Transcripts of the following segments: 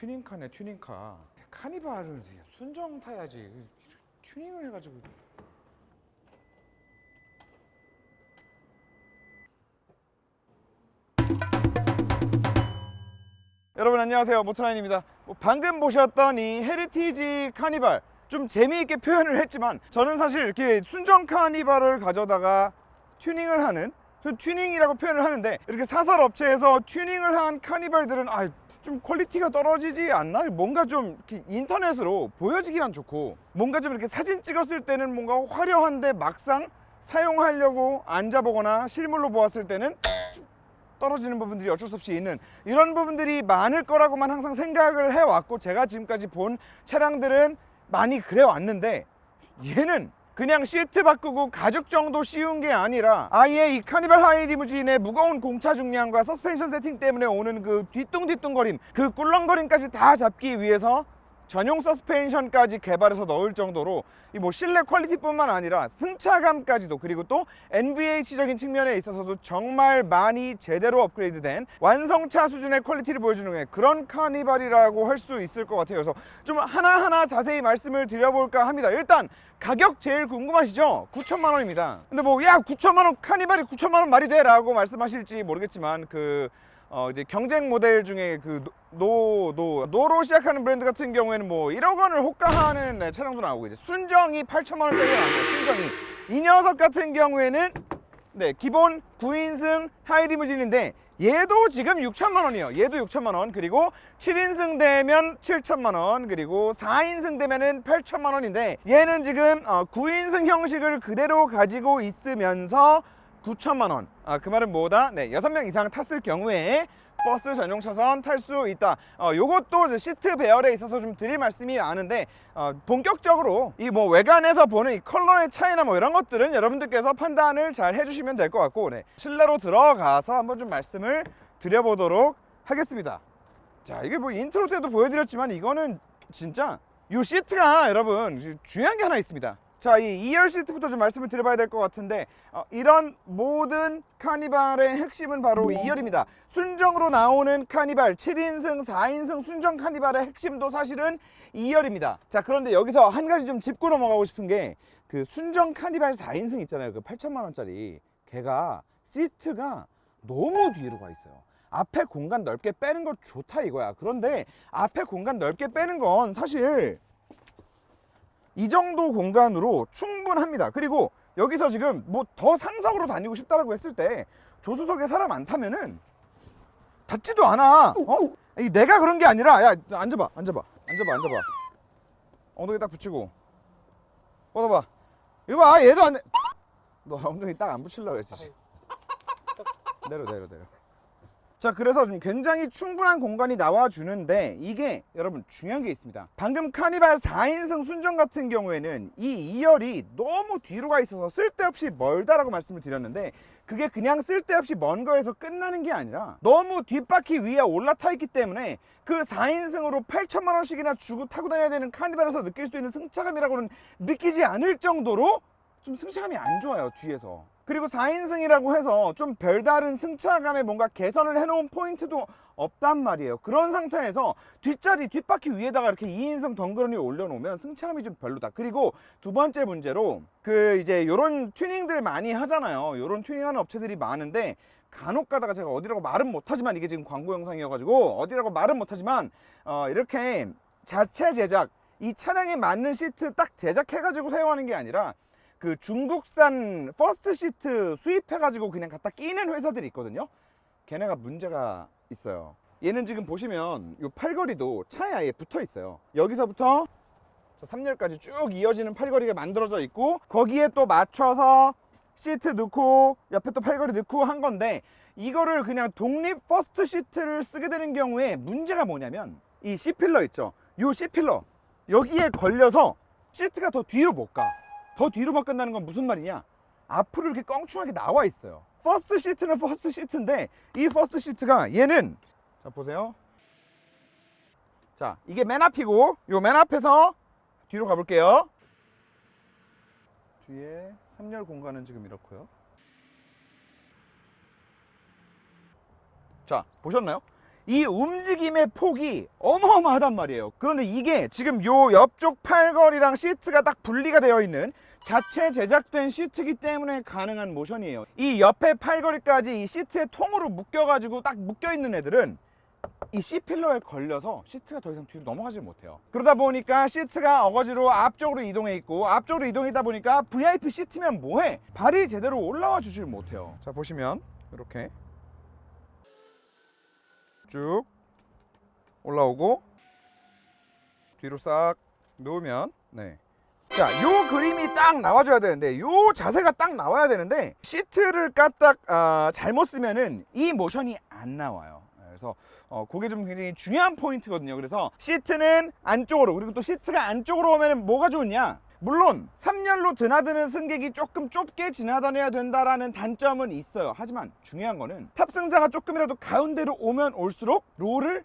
튜닝카네, 튜닝카. 카니발은 순정 타야지. 튜닝을 해가지고. 여러분 안녕하세요, 모토나인입니다. 방금 보셨던 이 헤리티지 카니발, 좀 재미있게 표현을 했지만 저는 사실 이렇게 순정 카니발을 가져다가 튜닝을 하는, 저 튜닝이라고 표현을 하는데, 이렇게 사설 업체에서 튜닝을 한 카니발들은 좀 퀄리티가 떨어지지 않나? 뭔가 좀 이렇게 인터넷으로 보여지기만 좋고, 뭔가 좀 이렇게 사진 찍었을 때는 뭔가 화려한데 막상 사용하려고 앉아보거나 실물로 보았을 때는 좀 떨어지는 부분들이 어쩔 수 없이 있는, 이런 부분들이 많을 거라고만 항상 생각을 해왔고, 제가 지금까지 본 차량들은 많이 그래 왔는데, 얘는 그냥 시트 바꾸고 가죽 정도 씌운 게 아니라 아예 이 카니발 하이 리무진의 무거운 공차 중량과 서스펜션 세팅 때문에 오는 그 뒤뚱뒤뚱거림, 그 꿀렁거림까지 다 잡기 위해서 전용 서스펜션까지 개발해서 넣을 정도로 이 실내 퀄리티뿐만 아니라 승차감까지도, 그리고 또 NVH적인 측면에 있어서도 정말 많이 제대로 업그레이드된 완성차 수준의 퀄리티를 보여주는 그런 카니발이라고 할 수 있을 것 같아요. 그래서 좀 하나하나 자세히 말씀을 드려볼까 합니다. 일단 가격 제일 궁금하시죠? 9천만 원입니다. 근데 야 9천만 원 카니발이 9천만 원 말이 돼? 라고 말씀하실지 모르겠지만, 이제 경쟁 모델 중에 노로 시작하는 브랜드 같은 경우에는 1억 원을 호가하는 차량도 나오고, 이제 순정이 8천만 원짜리가 나옵니다. 순정이. 이 녀석 같은 경우에는 기본 9인승 하이 리무진인데, 얘도 지금 6천만 원이에요. 얘도 6천만 원. 그리고 7인승 되면 7천만 원. 그리고 4인승 되면은 8천만 원인데, 얘는 지금 9인승 형식을 그대로 가지고 있으면서 9천만 원. 그 말은 뭐다? 6명 이상 탔을 경우에 버스 전용 차선 탈 수 있다. 요것도 시트 배열에 있어서 좀 드릴 말씀이 많은데, 본격적으로 이 외관에서 보는 이 컬러의 차이나 이런 것들은 여러분들께서 판단을 잘 해주시면 될 것 같고, 실내로 들어가서 한번 좀 말씀을 드려보도록 하겠습니다. 자, 이게 인트로 때도 보여드렸지만, 이거는 진짜 이 시트가 여러분 중요한 게 하나 있습니다. 자, 이 2열 시트부터 좀 말씀을 드려봐야 될 것 같은데, 이런 모든 카니발의 핵심은 바로 2열입니다. 순정으로 나오는 카니발 7인승, 4인승 순정 카니발의 핵심도 사실은 2열입니다. 자, 그런데 여기서 한 가지 좀 짚고 넘어가고 싶은 게, 그 순정 카니발 4인승 있잖아요. 그 8천만 원짜리. 걔가 시트가 너무 뒤로 가 있어요. 앞에 공간 넓게 빼는 거 좋다 이거야. 그런데 앞에 공간 넓게 빼는 건 사실 이 정도 공간으로 충분합니다. 그리고 여기서 지금 더 상석으로 다니고 싶다라고 했을 때, 조수석에 사람 안 타면은 닿지도 않아. 내가 그런 게 아니라, 야 앉아봐. 엉덩이 딱 붙이고 뻗어봐. 이거 봐, 얘도 안 돼. 너 엉덩이 딱 안 붙이려고 했지. 내려. 자, 그래서 좀 굉장히 충분한 공간이 나와주는데, 이게 여러분 중요한 게 있습니다. 방금 카니발 4인승 순정 같은 경우에는 이 2열이 너무 뒤로 가 있어서 쓸데없이 멀다라고 말씀을 드렸는데, 그게 그냥 쓸데없이 먼 거에서 끝나는 게 아니라 너무 뒷바퀴 위에 올라타 있기 때문에 그 4인승으로 8천만 원씩이나 주고 타고 다녀야 되는 카니발에서 느낄 수 있는 승차감이라고는 느끼지 않을 정도로 좀 승차감이 안 좋아요, 뒤에서. 그리고 4인승이라고 해서 좀 별다른 승차감에 뭔가 개선을 해놓은 포인트도 없단 말이에요. 그런 상태에서 뒷바퀴 위에다가 이렇게 2인승 덩그러니 올려놓으면 승차감이 좀 별로다. 그리고 두 번째 문제로, 이제 요런 튜닝들 많이 하잖아요. 요런 튜닝하는 업체들이 많은데, 간혹 가다가 제가 어디라고 말은 못하지만, 이게 지금 광고 영상이어가지고 어디라고 말은 못하지만, 이렇게 자체 제작, 이 차량에 맞는 시트 딱 제작해가지고 사용하는 게 아니라, 그 중국산 퍼스트 시트 수입해가지고 그냥 갖다 끼는 회사들이 있거든요. 걔네가 문제가 있어요. 얘는 지금 보시면 이 팔걸이도 차에 아예 붙어 있어요. 여기서부터 저 3열까지 쭉 이어지는 팔걸이가 만들어져 있고, 거기에 또 맞춰서 시트 넣고 옆에 또 팔걸이 넣고 한 건데, 이거를 그냥 독립 퍼스트 시트를 쓰게 되는 경우에 문제가 뭐냐면, 이 C필러 있죠. 이 C필러 여기에 걸려서 시트가 더 뒤로 못 가. 더 뒤로만 끝나는 건 무슨 말이냐, 앞으로 이렇게 껑충하게 나와 있어요. 퍼스트 시트는 퍼스트 시트인데, 이 퍼스트 시트가 얘는, 자 보세요. 자, 이게 맨 앞이고, 요 맨 앞에서 뒤로 가볼게요. 뒤에 3열 공간은 지금 이렇고요. 자, 보셨나요? 이 움직임의 폭이 어마어마하단 말이에요. 그런데 이게 지금 요 옆쪽 팔걸이랑 시트가 딱 분리가 되어 있는 자체 제작된 시트이기 때문에 가능한 모션이에요. 이 옆에 팔걸이까지 이 시트에 통으로 묶여가지고 딱 묶여있는 애들은 이 C필러에 걸려서 시트가 더 이상 뒤로 넘어가지 못해요. 그러다 보니까 시트가 어거지로 앞쪽으로 이동해 있고, 앞쪽으로 이동이다 보니까 VIP 시트면 뭐해? 발이 제대로 올라와 주질 못해요. 자, 보시면 이렇게 쭉 올라오고 뒤로 싹 누우면, 네. 자, 요 그림이 딱 나와줘야 되는데, 요 자세가 딱 나와야 되는데, 시트를 까딱 잘못 쓰면은 이 모션이 안 나와요. 그래서 그게 좀 굉장히 중요한 포인트거든요. 그래서 시트는 안쪽으로, 그리고 또 시트가 안쪽으로 오면 뭐가 좋냐? 물론 3열로 드나드는 승객이 조금 좁게 지나다녀야 된다라는 단점은 있어요. 하지만 중요한 거는 탑승자가 조금이라도 가운데로 오면 올수록 롤을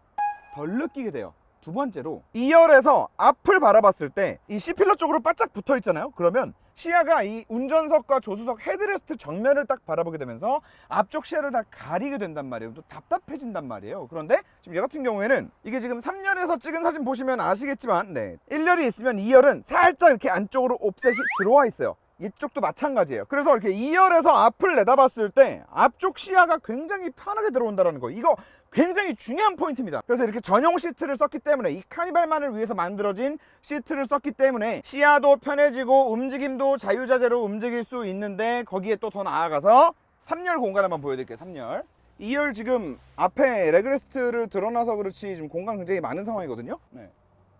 덜 느끼게 돼요. 두 번째로 2열에서 앞을 바라봤을 때 이 C필러 쪽으로 바짝 붙어 있잖아요. 그러면 시야가 이 운전석과 조수석 헤드레스트 정면을 딱 바라보게 되면서 앞쪽 시야를 다 가리게 된단 말이에요. 또 답답해진단 말이에요. 그런데 지금 얘 같은 경우에는 이게 지금 3열에서 찍은 사진 보시면 아시겠지만, 네, 1열이 있으면 2열은 살짝 이렇게 안쪽으로 옵셋이 들어와 있어요. 이쪽도 마찬가지예요. 그래서 이렇게 2열에서 앞을 내다봤을 때 앞쪽 시야가 굉장히 편하게 들어온다는 거, 이거 굉장히 중요한 포인트입니다. 그래서 이렇게 전용 시트를 썼기 때문에, 이 카니발만을 위해서 만들어진 시트를 썼기 때문에 시야도 편해지고 움직임도 자유자재로 움직일 수 있는데, 거기에 또 더 나아가서 3열 공간 한번 보여드릴게요. 3열 2열 지금 앞에 레그레스트를 드러나서 그렇지 지금 공간 굉장히 많은 상황이거든요. 네,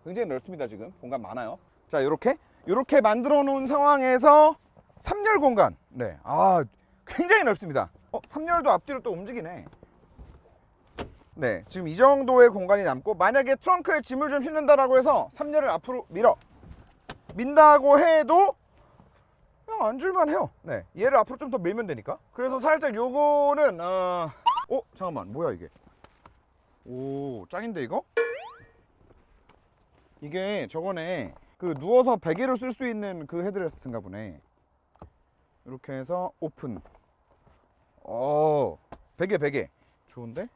굉장히 넓습니다. 지금 공간 많아요. 자, 이렇게 만들어 놓은 상황에서 3열 공간, 네, 굉장히 넓습니다. 3열도 앞뒤로 또 움직이네. 네, 지금 이 정도의 공간이 남고, 만약에 트렁크에 짐을 좀 싣는다라고 해서 3열을 앞으로 민다고 해도 그냥 앉을만 해요. 네, 얘를 앞으로 좀 더 밀면 되니까. 그래서 살짝 요거는 잠깐만, 뭐야 이게? 오, 짱인데 이거? 이게 저거네, 그 누워서 베개로 쓸 수 있는 그 헤드레스트인가 보네. 이렇게 해서 오픈. 베개 좋은데?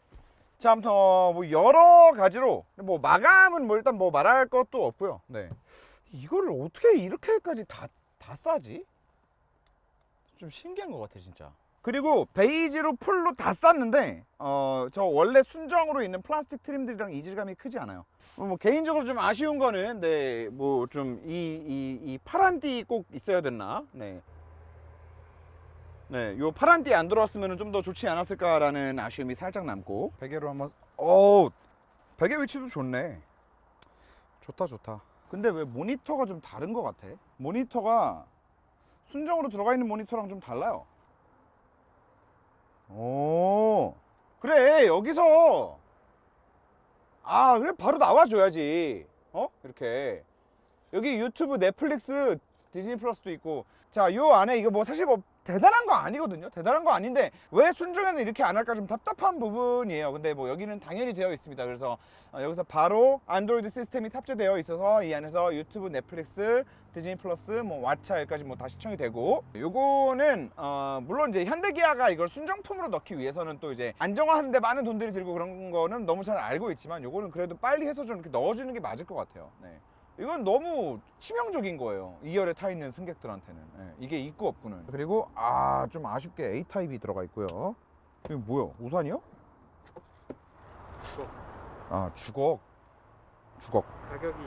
자, 아무튼 뭐 여러 가지로 뭐 마감은 뭐 일단 뭐 말할 것도 없고요. 네, 이거를 어떻게 이렇게까지 다 싸지? 좀 신기한 것 같아 진짜. 그리고 베이지로 풀로 다 쌌는데 저 원래 순정으로 있는 플라스틱 트림들이랑 이질감이 크지 않아요. 뭐 개인적으로 좀 아쉬운 거는, 네, 뭐 좀 이 파란 띠 꼭 있어야 됐나? 네, 요 파란 띠 안 들어왔으면 좀 더 좋지 않았을까라는 아쉬움이 살짝 남고. 베개로 한번, 베개 위치도 좋네. 좋다. 근데 왜 모니터가 좀 다른 것 같아? 모니터가 순정으로 들어가 있는 모니터랑 좀 달라요. 그래, 여기서 그래, 바로 나와줘야지. 이렇게 여기 유튜브, 넷플릭스, 디즈니 플러스도 있고. 자, 요 안에 이거 뭐 사실 뭐 대단한 거 아니거든요. 대단한 거 아닌데 왜 순정에는 이렇게 안 할까 좀 답답한 부분이에요. 근데 뭐 여기는 당연히 되어 있습니다. 그래서 여기서 바로 안드로이드 시스템이 탑재되어 있어서 이 안에서 유튜브, 넷플릭스, 디즈니 플러스, 뭐 왓챠 여기까지 뭐 다 시청이 되고, 요거는 물론 이제 현대기아가 이걸 순정품으로 넣기 위해서는 또 이제 안정화하는데 많은 돈들이 들고 그런 거는 너무 잘 알고 있지만, 요거는 그래도 빨리 해서 좀 이렇게 넣어주는 게 맞을 것 같아요. 네. 이건 너무 치명적인 거예요, 2열에 타 있는 승객들한테는. 네, 이게 있고 없고는. 그리고 좀 아쉽게 A타입이 들어가 있고요. 이거 뭐야, 우산이요? 주걱. 가격이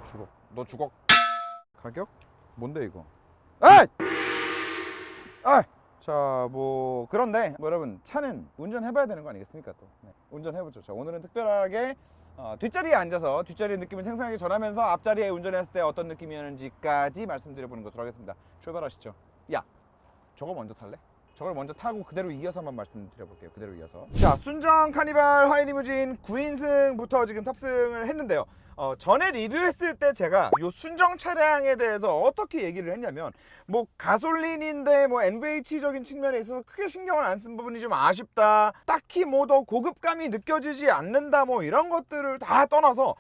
주걱. 너 주걱 가격? 뭔데 이거? 자, 뭐 그런데 뭐 여러분, 차는 운전해봐야 되는 거 아니겠습니까? 또 운전해보죠. 자, 오늘은 특별하게 뒷자리에 앉아서 뒷자리의 느낌을 생생하게 전하면서 앞자리에 운전했을 때 어떤 느낌이었는지까지 말씀드려보는 것으로 하겠습니다. 출발하시죠. 야, 저거 먼저 탈래? 저걸 먼저 타고 그대로 이어서 한번 말씀드려볼게요. 그대로 이어서. 자, 순정 카니발 하이리무진 9인승부터 지금 탑승을 했는데요. 전에 리뷰했을 때 제가 이 순정 차량에 대해서 어떻게 얘기를 했냐면, 뭐 가솔린인데 뭐 NVH적인 측면에 있어서 크게 신경을 안 쓴 부분이 좀 아쉽다, 딱히 뭐 더 고급감이 느껴지지 않는다, 뭐 이런 것들을 다 떠나서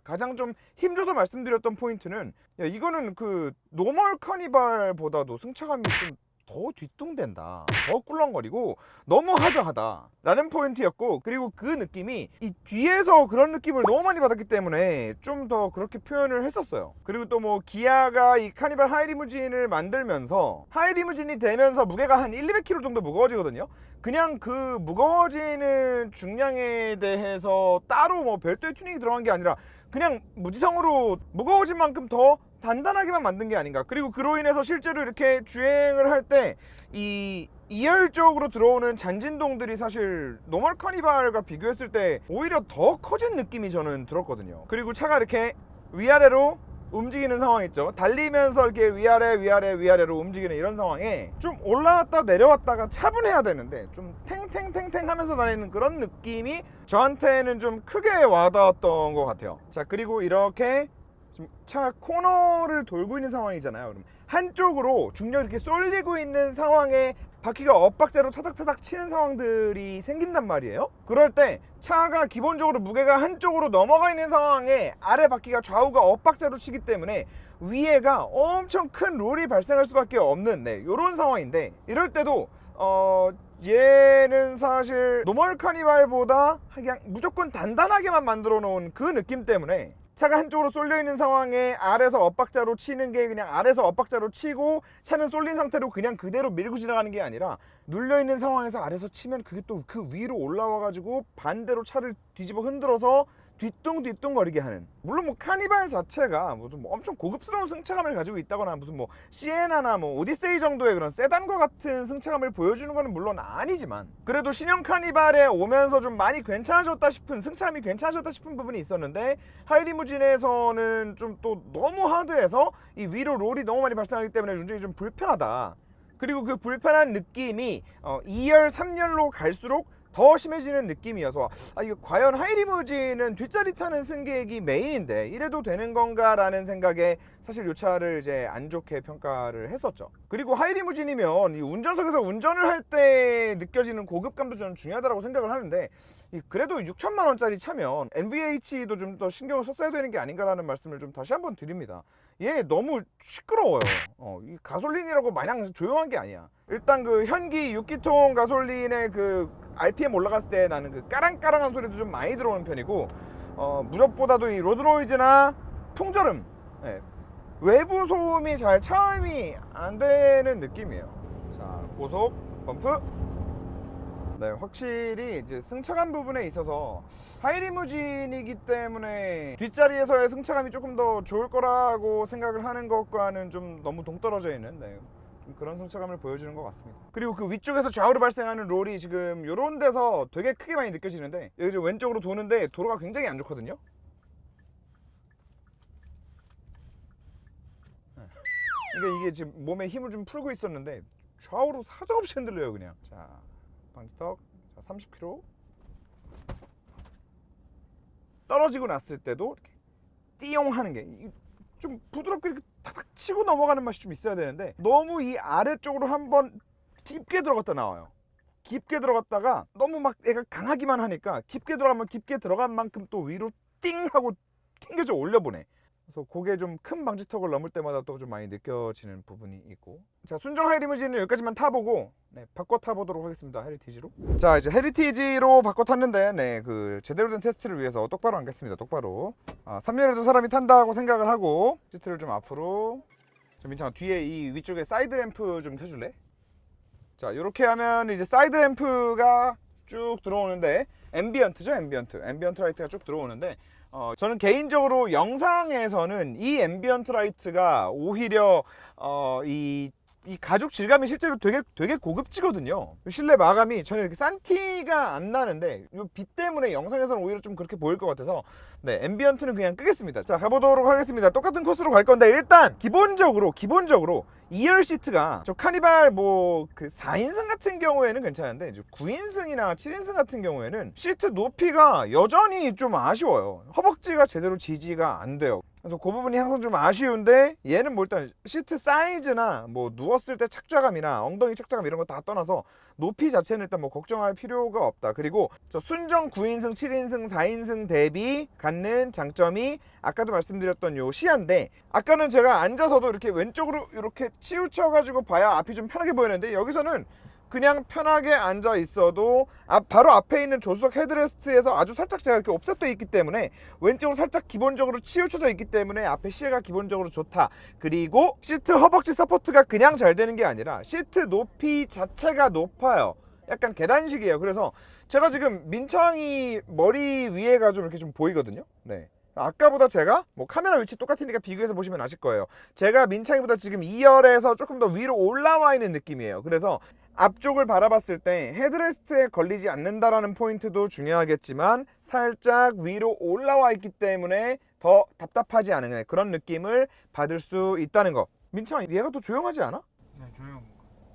가장 좀 힘줘서 말씀드렸던 포인트는, 이거는 그 노멀 카니발보다도 승차감이 좀 더 뒤뚱댄다, 더 꿀렁거리고 너무 하드하다 라는 포인트였고, 그리고 그 느낌이 이 뒤에서 그런 느낌을 너무 많이 받았기 때문에 좀 더 그렇게 표현을 했었어요. 그리고 또 뭐 기아가 이 카니발 하이리무진을 만들면서 하이리무진이 되면서 무게가 한 1-200kg 정도 무거워지거든요. 그냥 그 무거워지는 중량에 대해서 따로 뭐 별도의 튜닝이 들어간 게 아니라 그냥 무지성으로 무거워진 만큼 더 단단하게만 만든 게 아닌가. 그리고 그로 인해서 실제로 이렇게 주행을 할 때 이 2열 쪽으로 들어오는 잔진동들이 사실 노멀 카니발과 비교했을 때 오히려 더 커진 느낌이 저는 들었거든요. 그리고 차가 이렇게 위아래로 움직이는 상황 있죠. 달리면서 이렇게 위아래로 움직이는 이런 상황에 좀 올라왔다 내려왔다가 차분해야 되는데 좀 탱탱탱탱 하면서 다니는 그런 느낌이 저한테는 좀 크게 와닿았던 것 같아요. 자, 그리고 이렇게 지금 차가 코너를 돌고 있는 상황이잖아요. 그럼 한쪽으로 중력이 이렇게 쏠리고 있는 상황에 바퀴가 엇박자로 타닥타닥 치는 상황들이 생긴단 말이에요. 그럴 때 차가 기본적으로 무게가 한쪽으로 넘어가 있는 상황에 아래 바퀴가 좌우가 엇박자로 치기 때문에 위에가 엄청 큰 롤이 발생할 수밖에 없는 이런 상황인데, 이럴 때도 얘는 사실 노멀 카니발보다 그냥 무조건 단단하게만 만들어 놓은 그 느낌 때문에 차가 한쪽으로 쏠려 있는 상황에 아래에서 엇박자로 치는 게 그냥 아래에서 엇박자로 치고 차는 쏠린 상태로 그냥 그대로 밀고 지나가는 게 아니라 눌려 있는 상황에서 아래에서 치면 그게 또 그 위로 올라와 가지고 반대로 차를 뒤집어 흔들어서 뒤뚱뒤뚱거리게 하는, 물론 뭐 카니발 자체가 무슨 뭐 엄청 고급스러운 승차감을 가지고 있다거나 무슨 뭐 시에나나 뭐 오디세이 정도의 그런 세단과 같은 승차감을 보여주는 거는 물론 아니지만, 그래도 신형 카니발에 오면서 좀 많이 괜찮아졌다 싶은, 승차감이 괜찮아졌다 싶은 부분이 있었는데, 하이리무진에서는 좀 또 너무 하드해서 이 위로 롤이 너무 많이 발생하기 때문에 굉장히 좀 불편하다. 그리고 그 불편한 느낌이 2열 3열로 갈수록 더 심해지는 느낌이어서 이거 과연 하이리무진은 뒷자리 타는 승객이 메인인데 이래도 되는 건가 라는 생각에 사실 이 차를 이제 안 좋게 평가를 했었죠. 그리고 하이리무진이면 이 운전석에서 운전을 할 때 느껴지는 고급감도 저는 중요하다고 생각을 하는데, 그래도 6천만 원짜리 차면 NVH도 좀 더 신경을 썼어야 되는 게 아닌가라는 말씀을 좀 다시 한번 드립니다. 얘 너무 시끄러워요. 이 가솔린이라고 마냥 조용한 게 아니야. 일단 그 현기 6기통 가솔린의 그 RPM 올라갔을 때 나는 그 까랑까랑한 소리도 좀 많이 들어오는 편이고, 무엇보다도 이 로드노이즈나 풍절음, 외부 소음이 잘 차음이 안 되는 느낌이에요. 자, 고속 범프. 확실히 이제 승차감 부분에 있어서 하이리무진이기 때문에 뒷자리에서의 승차감이 조금 더 좋을 거라고 생각을 하는 것과는 좀 너무 동떨어져 있는 좀 그런 승차감을 보여주는 것 같습니다. 그리고 그 위쪽에서 좌우로 발생하는 롤이 지금 이런 데서 되게 크게 많이 느껴지는데, 여기 지금 왼쪽으로 도는데 도로가 굉장히 안 좋거든요. 그러니까 이게 지금 몸에 힘을 좀 풀고 있었는데 좌우로 사정없이 흔들려요 그냥. 자, 방지턱. 자, 30km. 떨어지고 났을 때도 이렇게 띠용 하는 게 좀 부드럽게 이렇게 탁탁 치고 넘어가는 맛이 좀 있어야 되는데, 너무 이 아래쪽으로 한번 깊게 들어갔다 나와요. 깊게 들어갔다가 너무 막 얘가 강하기만 하니까 깊게 들어가면 깊게 들어간 만큼 또 위로 띵 하고 튕겨져 올려보내. 그래서 그게 좀 큰 방지턱을 넘을 때마다 또 좀 많이 느껴지는 부분이 있고. 자, 순정 하이리무진은 여기까지만 타보고 바꿔 타보도록 하겠습니다. 헤리티지로. 자, 이제 헤리티지로 바꿔 탔는데 그 제대로 된 테스트를 위해서 똑바로 앉겠습니다. 똑바로. 3열에도 사람이 탄다고 생각을 하고 시트를 좀 앞으로. 좀 민창아, 뒤에 이 위쪽에 사이드 램프 좀 켜줄래? 자, 이렇게 하면 이제 사이드 램프가 쭉 들어오는데, 앰비언트죠, 앰비언트 라이트가 쭉 들어오는데, 저는 개인적으로 영상에서는 이 앰비언트 라이트가 오히려 이 가죽 질감이 실제로 되게 고급지거든요. 실내 마감이 전혀 이렇게 싼 티가 안 나는데 이 빛 때문에 영상에서는 오히려 좀 그렇게 보일 것 같아서 앰비언트는 그냥 끄겠습니다. 자, 가보도록 하겠습니다. 똑같은 코스로 갈 건데, 일단 기본적으로 2열 시트가 저 카니발 뭐 그 4인승 같은 경우에는 괜찮은데, 이제 9인승이나 7인승 같은 경우에는 시트 높이가 여전히 좀 아쉬워요. 허벅지가 제대로 지지가 안 돼요. 그래서 그 부분이 항상 좀 아쉬운데, 얘는 뭐 일단 시트 사이즈나 뭐 누웠을 때 착좌감이나 엉덩이 착좌감 이런 거 다 떠나서 높이 자체는 일단 뭐 걱정할 필요가 없다. 그리고 저 순정 9인승, 7인승, 4인승 대비 갖는 장점이 아까도 말씀드렸던 요 시야인데, 아까는 제가 앉아서도 이렇게 왼쪽으로 이렇게 치우쳐가지고 봐야 앞이 좀 편하게 보이는데 여기서는 그냥 편하게 앉아 있어도 바로 앞에 있는 조수석 헤드레스트에서 아주 살짝 제가 이렇게 옵셋돼 있기 때문에 왼쪽으로 살짝 기본적으로 치우쳐져 있기 때문에 앞에 시야가 기본적으로 좋다. 그리고 시트 허벅지 서포트가 그냥 잘 되는 게 아니라 시트 높이 자체가 높아요. 약간 계단식이에요. 그래서 제가 지금 민창이 머리 위에가 좀 이렇게 좀 보이거든요. 네. 아까보다 제가 뭐 카메라 위치 똑같으니까 비교해서 보시면 아실 거예요. 제가 민창이보다 지금 2열에서 조금 더 위로 올라와 있는 느낌이에요. 그래서 앞쪽을 바라봤을 때 헤드레스트에 걸리지 않는다라는 포인트도 중요하겠지만 살짝 위로 올라와 있기 때문에 더 답답하지 않은 그런 느낌을 받을 수 있다는 거. 민창아, 얘가 더 조용하지 않아? 네, 조용.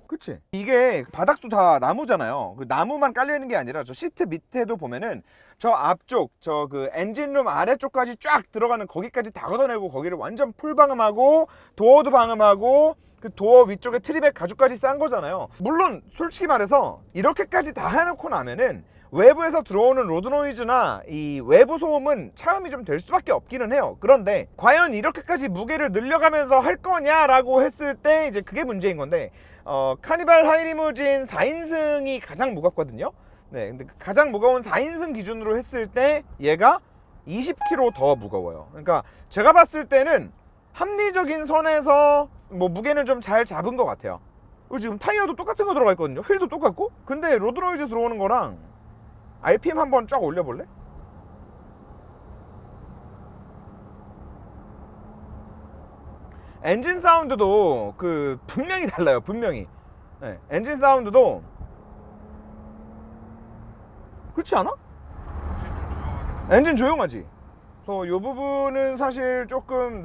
그치? 이게 바닥도 다 나무잖아요. 그 나무만 깔려있는 게 아니라 저 시트 밑에도 보면은 저 앞쪽 저 그 엔진룸 아래쪽까지 쫙 들어가는 거기까지 다 걷어내고 거기를 완전 풀 방음하고 도어도 방음하고 그 도어 위쪽에 트리백 가죽까지 싼 거잖아요. 물론 솔직히 말해서 이렇게까지 다 해놓고 나면은 외부에서 들어오는 로드 노이즈나 이 외부 소음은 차음이 좀 될 수밖에 없기는 해요. 그런데 과연 이렇게까지 무게를 늘려가면서 할 거냐라고 했을 때 이제 그게 문제인 건데 카니발 하이리무진 4인승이 가장 무겁거든요. 네, 근데 가장 무거운 4인승 기준으로 했을 때 얘가 20kg 더 무거워요. 그러니까 제가 봤을 때는 합리적인 선에서 뭐 무게는 좀 잘 잡은 것 같아요. 그리고 지금 타이어도 똑같은 거 들어가 있거든요. 휠도 똑같고. 근데 로드 노이즈 들어오는 거랑 RPM 한번 쫙 올려볼래? 엔진 사운드도 그 분명히 달라요. 분명히. 네, 엔진 사운드도 그렇지 않아? 확실히 좀 조용하긴 한데. 엔진 조용하지. 그래서 이 부분은 사실 조금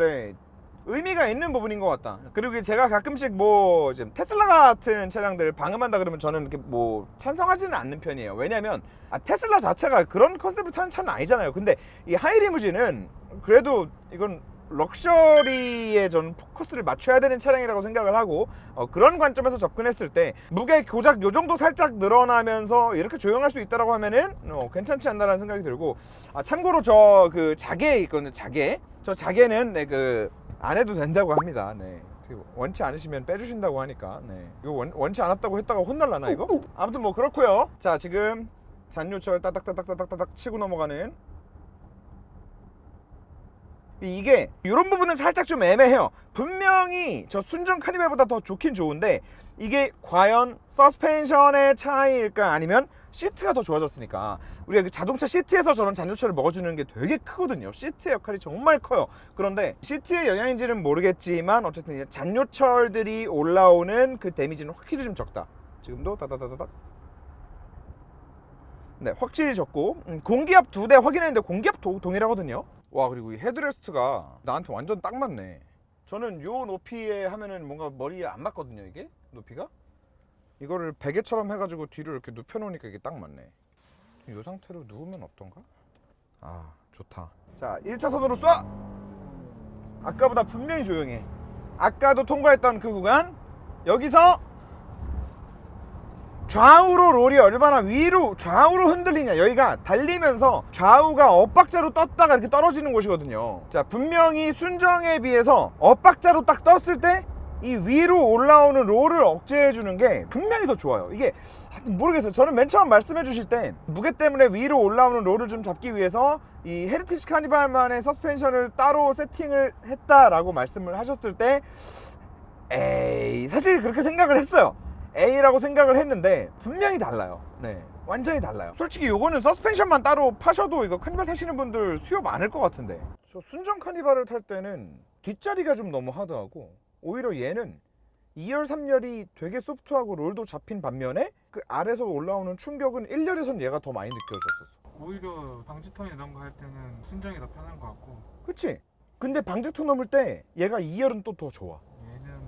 의미가 있는 부분인 것 같다. 그리고 제가 가끔씩 뭐 지금 테슬라 같은 차량들 방음한다 그러면 저는 이렇게 뭐 찬성하지는 않는 편이에요. 왜냐면 테슬라 자체가 그런 컨셉을 타는 차는 아니잖아요. 근데 이 하이리무진은 그래도 이건 럭셔리에 저는 포커스를 맞춰야 되는 차량이라고 생각을 하고 그런 관점에서 접근했을 때 무게 고작 요 정도 살짝 늘어나면서 이렇게 조용할 수 있다라고 하면은 괜찮지 않나라는 생각이 들고 참고로 저 그 자개 있거든요. 저 자개는 그 안 해도 된다고 합니다. 네. 원치 않으시면 빼주신다고 하니까. 네. 이거 원치 않았다고 했다가 혼날라나 이거? 아무튼 뭐 그렇고요. 자, 지금 잔요철 따닥따닥따닥따닥 치고 넘어가는 이게 이런 부분은 살짝 좀 애매해요. 분명히 저 순정 카니발보다 더 좋긴 좋은데 이게 과연 서스펜션의 차이일까 아니면 시트가 더 좋아졌으니까 우리가 그 자동차 시트에서 저런 잔요철을 먹어주는 게 되게 크거든요. 시트의 역할이 정말 커요. 그런데 시트의 영향인지는 모르겠지만 어쨌든 잔요철들이 올라오는 그 데미지는 확실히 좀 적다. 지금도 다다다다닥 네, 확실히 적고 공기압 2대 확인했는데 공기압 동일하거든요. 와, 그리고 이 헤드레스트가 나한테 완전 딱 맞네. 저는 요 높이에 하면은 뭔가 머리에 안 맞거든요. 이게 높이가 이거를 베개처럼 해가지고 뒤로 이렇게 눕혀놓으니까 이게 딱 맞네. 이 상태로 누우면 어떤가? 아, 좋다. 자, 1차선으로 쏴! 아까보다 분명히 조용해. 아까도 통과했던 그 구간 여기서 좌우로 롤이 얼마나 위로 좌우로 흔들리냐. 여기가 달리면서 좌우가 엇박자로 떴다가 이렇게 떨어지는 곳이거든요. 자, 분명히 순정에 비해서 엇박자로 딱 떴을 때 이 위로 올라오는 롤을 억제해 주는 게 분명히 더 좋아요. 이게 모르겠어요. 저는 맨 처음 말씀해 주실 때 무게 때문에 위로 올라오는 롤을 좀 잡기 위해서 이 헤리티지 카니발만의 서스펜션을 따로 세팅을 했다라고 말씀을 하셨을 때 에이, 사실 그렇게 생각을 했어요. A라고 생각을 했는데 분명히 달라요. 네, 완전히 달라요. 솔직히 요거는 서스펜션만 따로 파셔도 이거 카니발 타시는 분들 수요 많을 것 같은데 저 순정 카니발을 탈 때는 뒷자리가 좀 너무 하드하고 오히려 얘는 2열 3열이 되게 소프트하고 롤도 잡힌 반면에 그 아래서 올라오는 충격은 1열에선 얘가 더 많이 느껴졌었어. 오히려 방지턱 이런 거 할 때는 순정이 더 편한 것 같고 그치? 근데 방지턱 넘을 때 얘가 2열은 또 더 좋아. 얘는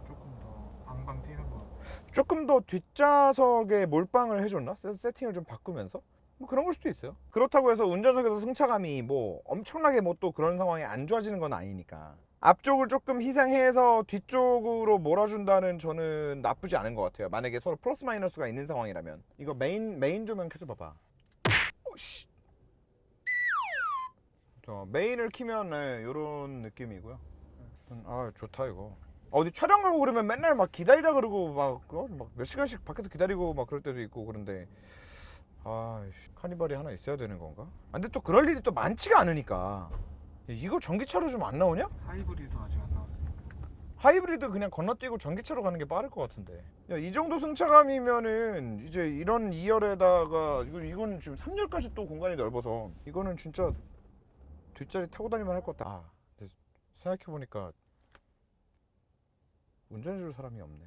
조금 더 방방 튀는 것 같고. 조금 더 뒷좌석에 몰빵을 해줬나? 세팅을 좀 바꾸면서? 뭐 그런 걸 수도 있어요. 그렇다고 해서 운전석에서 승차감이 뭐 엄청나게 뭐 또 그런 상황이 안 좋아지는 건 아니니까 앞쪽을 조금 희생해서 뒤쪽으로 몰아준다는 저는 나쁘지 않은 것 같아요. 만약에 서로 플러스 마이너스가 있는 상황이라면. 이거 메인 조명 켜줘봐봐. 오씨. 메인을 키면 이런 느낌이고요. 아, 좋다 이거. 어디 촬영 가고 그러면 맨날 막 기다리라 그러고 막 몇 시간씩 밖에서 기다리고 막 그럴 때도 있고 그런데 아 카니발이 하나 있어야 되는 건가? 근데 또 그럴 일이 또 많지가 않으니까 이거 전기차로 좀 안 나오냐? 하이브리드 아직 안 나왔으니까. 하이브리드 그냥 건너뛰고 전기차로 가는 게 빠를 것 같은데. 야, 이 정도 승차감이면은 이제 이런 2열에다가 이건 지금 3열까지 또 공간이 넓어서 이거는 진짜 뒷자리 타고 다니면 할 것 같다. 아, 근데 생각해보니까 운전해줄 사람이 없네.